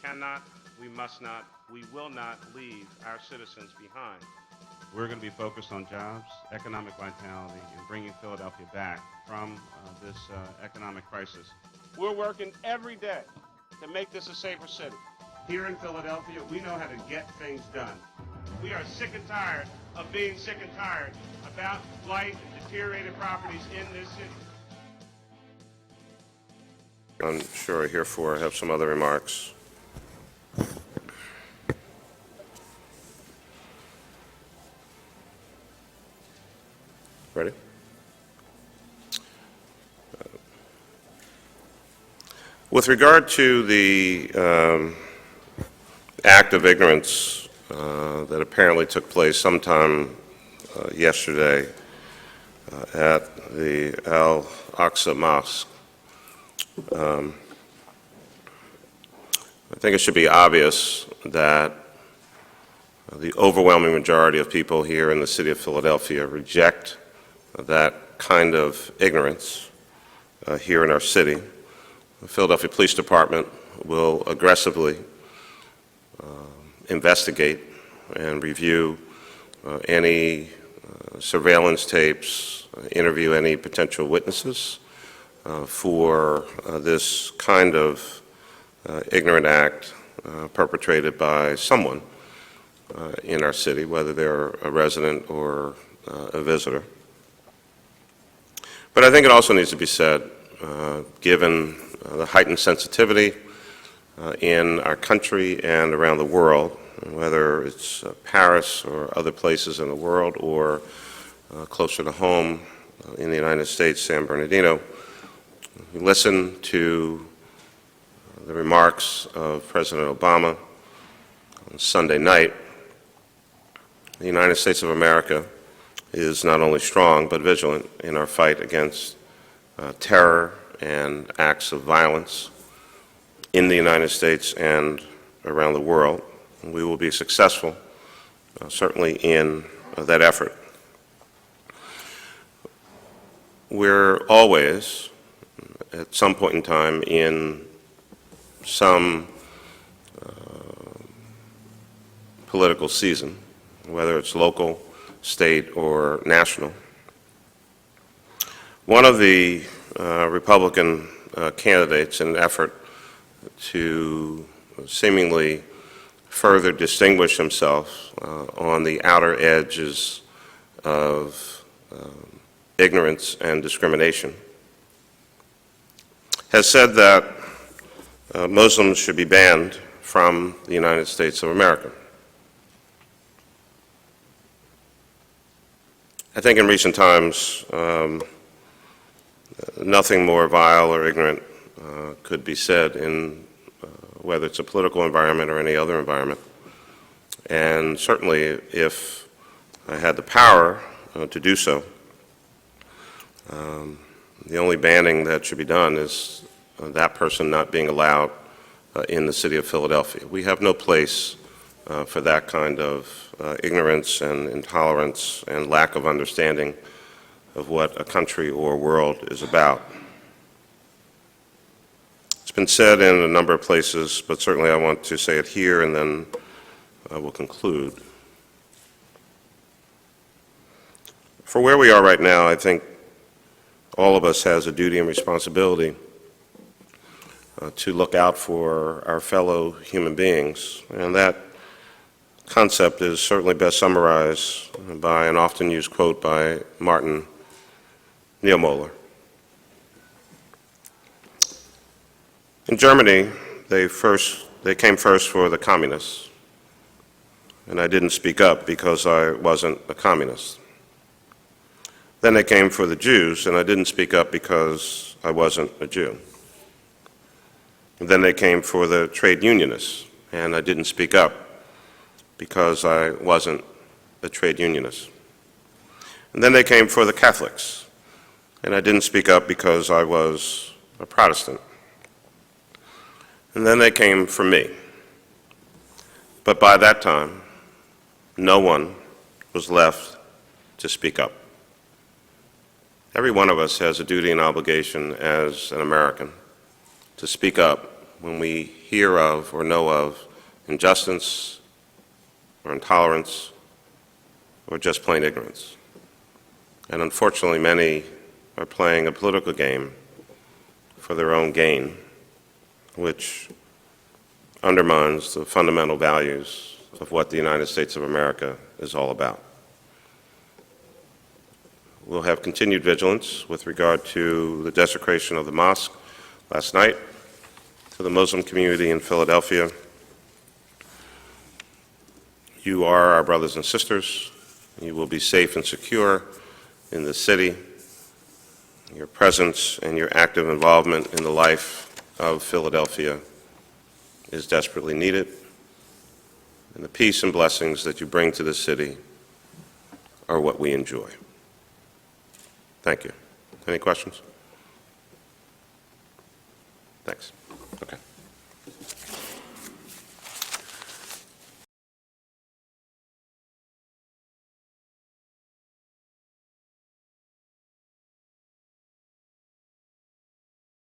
cannot, we must not, we will not leave our citizens behind. We're going to be focused on jobs, economic vitality, and bringing Philadelphia back from this economic crisis. We're working every day to make this a safer city. Here in Philadelphia, we know how to get things done. We are sick and tired of being sick and tired about blight and deteriorated properties in this city. I'm sure heretofore have some other remarks. Ready? With regard to the act of ignorance that apparently took place sometime yesterday at the Al-Aqsa Mosque, I think it should be obvious that the overwhelming majority of people here in the city of Philadelphia reject that kind of ignorance here in our city. The Philadelphia Police Department will aggressively investigate and review any surveillance tapes, interview any potential witnesses for this kind of ignorant act perpetrated by someone in our city, whether they're a resident or a visitor. But I think it also needs to be said, given the heightened sensitivity in our country and around the world, whether it's Paris or other places in the world or closer to home in the United States, San Bernardino, we listen to the remarks of President Obama on Sunday night. The United States of America is not only strong but vigilant in our fight against terror and acts of violence in the United States and around the world. We will be successful, certainly in that effort. We're always, at some point in time, in some political season, whether it's local, state, or national. One of the Republican candidates, in an effort to seemingly further distinguish himself on the outer edges of ignorance and discrimination, has said that Muslims should be banned from the United States of America. I think in recent times, nothing more vile or ignorant could be said in whether it's a political environment or any other environment. And certainly if I had the power to do so, the only banning that should be done is that person not being allowed in the city of Philadelphia. We have no place for that kind of ignorance and intolerance and lack of understanding of what a country or world is about. It's been said in a number of places, but certainly I want to say it here, and then I will conclude. For where we are right now, I think all of us has a duty and responsibility to look out for our fellow human beings, and that concept is certainly best summarized by an often used quote by Martin Niemöller. In Germany, they came first for the communists, and I didn't speak up because I wasn't a communist. Then they came for the Jews, and I didn't speak up because I wasn't a Jew. And then they came for the trade unionists, and I didn't speak up because I wasn't a trade unionist. And then they came for the Catholics, and I didn't speak up because I was a Protestant. And then they came for me. But by that time, no one was left to speak up. Every one of us has a duty and obligation as an American to speak up when we hear of or know of injustice or intolerance or just plain ignorance. And unfortunately, many are playing a political game for their own gain, which undermines the fundamental values of what the United States of America is all about. We'll have continued vigilance with regard to the desecration of the mosque last night, to the Muslim community in Philadelphia. You are our brothers and sisters. You will be safe and secure in the city. Your presence and your active involvement in the life of Philadelphia is desperately needed. And the peace and blessings that you bring to the city are what we enjoy. Thank you. Any questions? Thanks. Okay.